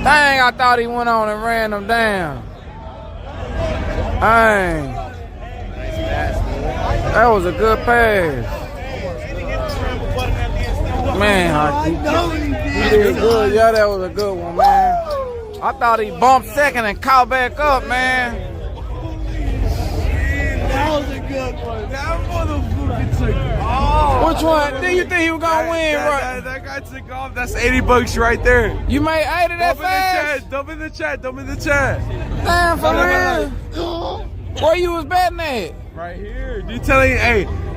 Dang, I thought he went on and ran them down. Dang. That was a good pass. Man, he did good. Yeah, that was a good one, man. I thought he bumped second and caught back up, man. That was a good one. That motherfucker took off. Which one? Do you think he was gonna win, right? That guy took off. That's 80 bucks right there. You made 80 that fast? Dump in the chat. Dump in the chat. Damn, for real? Where you was betting at? Right here.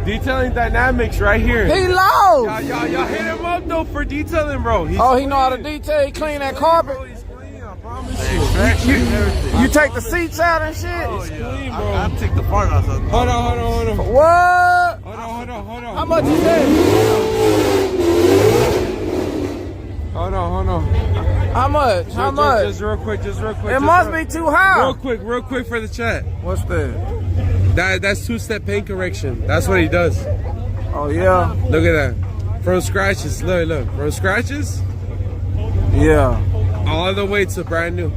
Detailing dynamics right here. He lost. Y'all hit him up though for detailing, bro. He know how to detail. He clean that carpet. Bro, he's clean, I promise you. You take the seats out and shit? Oh, yeah. Clean, bro. I'll take the part out. Hold on. What? Hold on. How much is that? Hold on. How much? Just real quick. It must be too high. Real quick for the chat. What's that? That's two-step paint correction. That's what he does. Oh, yeah? Look at that. From scratches. Look. From scratches Yeah. all the way to brand new.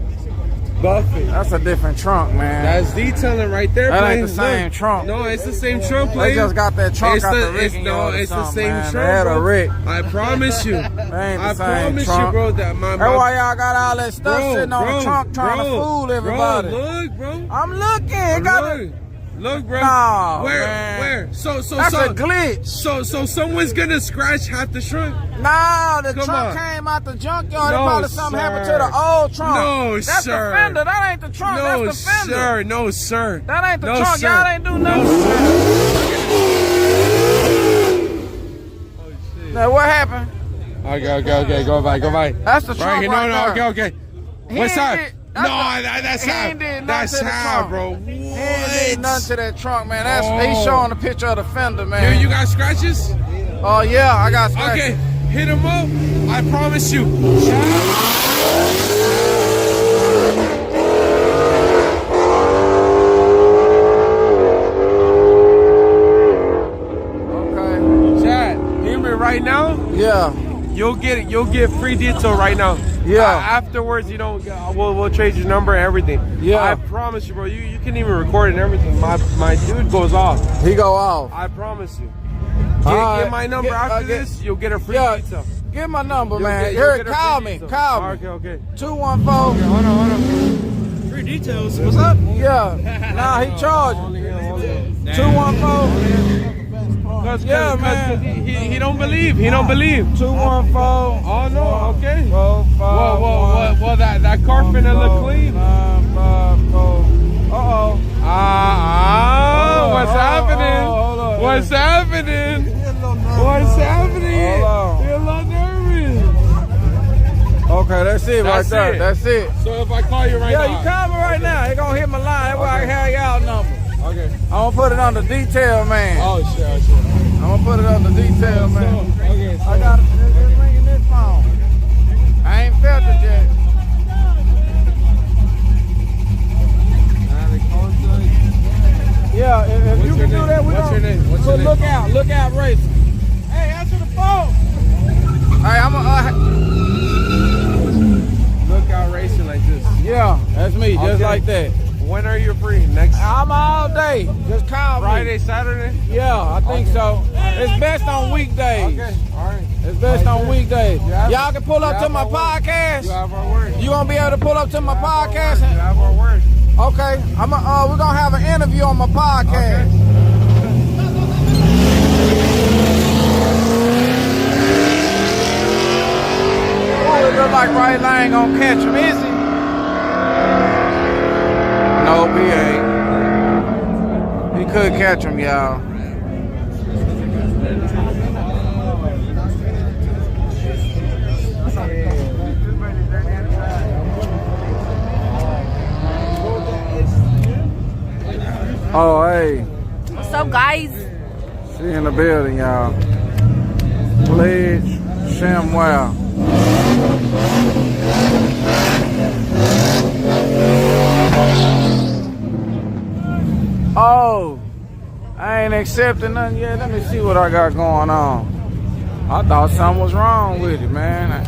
Buffy. That's a different trunk, man. That's detailing right there. That ain't Blaine. the same Look. trunk. No, it's the same trunk, They Blaine. just got that trunk out the it's rigging no, yard or it's the something, same man. trunk, They had bro. a rig. I promise you. They ain't the I same promise trunk. you, bro. That my That's why y'all got all that stuff bro, sitting on the trunk trying to fool everybody. Bro, look, bro. I'm looking. It got Look, bro. No, where? man. Where? So that's a glitch. So someone's gonna scratch half the trunk. No, the Come trunk on. came out the junkyard. No, Probably something sir. happened to the old trunk. No, that's sir. the fender. That ain't the trunk. No, that's the fender. sir. No, sir. That ain't the No, trunk. sir. Y'all ain't do nothing. No, sir. Now what happened? Okay. Go by. That's the trunk. Right here. Right there. Okay. He What's ain't up? did- No, that's he how. ain't did nothing That's to the how, trunk. bro. He ain't did What? nothing to that trunk, man. He's showing a picture of the fender, man. You got scratches? Oh yeah, I got scratches. Okay, hit him up. I promise you. Okay. Chad, hear me right now. Yeah. You'll get free detail right now. Yeah. Afterwards, you don't. We'll trade your number and everything. Yeah. I promise you, bro. You can even record it and everything. My dude goes off. He go off. I promise you. All Get right. my number after this. You'll get a free detail. Give my number, You'll man. you'll Here, a call free me. detail. Call me. Okay. 214. Okay, hold on. Free details. What's up? Yeah. Nah, he charged. 214. Yeah, man. He don't believe. He don't believe. 214. Oh no. Okay. 45. Well, that car finna look clean. 954. Uh-oh. What's happening? Hold on. What's happening? What's happening? Hold on. You're a little nervous. Okay, that's it right there. it. That's it. So if I call you right Yeah, now. you call me right now. He gonna hit my line. That's why I have y'all number. Okay. I'm gonna put it on the detail, man. Oh, sure. I'm gonna put it on the detail, man. Okay. I got it. It's ringing this phone. I ain't felt it yet. Yeah, if you can do that, we What's your name? What's your name? Look out, racing. Hey, answer the phone. Hey, I'm Look out racing like this. yeah, that's me, just Okay. like that. When are you free? Next I'm all day. Just call Friday, me. Saturday? Yeah, I think so. It's best on weekdays. Okay. All right. It's best on weekdays. have- Y'all can pull up you to have my our word. podcast. You have our word. You gonna be able to pull up to my podcast? You have our word. Okay, we're gonna have an interview on my podcast. Oh, it look like right line ain't gonna catch him, is he? Nope, he ain't. He could catch him, y'all. Oh, hey. What's up, guys? She in the building, y'all. Pledge Shamwell. Oh, I ain't accepting nothing yet. Let me see what I got going on. I thought something was wrong with it, man.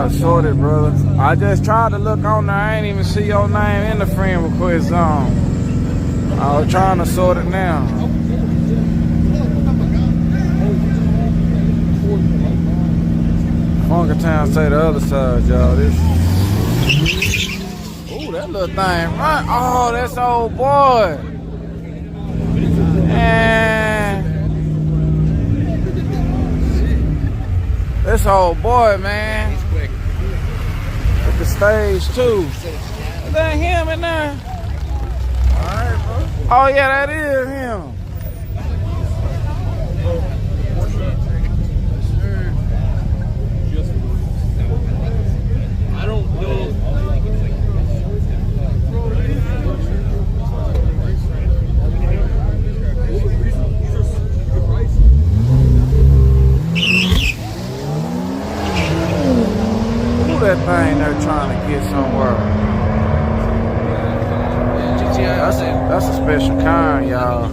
got sorted, brother. I just tried to look on there. I ain't even see your name in the friend request zone. I was trying to sort it now. Funkertown say the other side, y'all. This. Ooh, that little thing, right? Oh, that's old boy. Man. This old boy, man. He's quick. At the stage too. Is that him in there? Alright, bro. Oh yeah, that is him. I don't know. Who that thing they're trying to get somewhere? That's a special kind, y'all.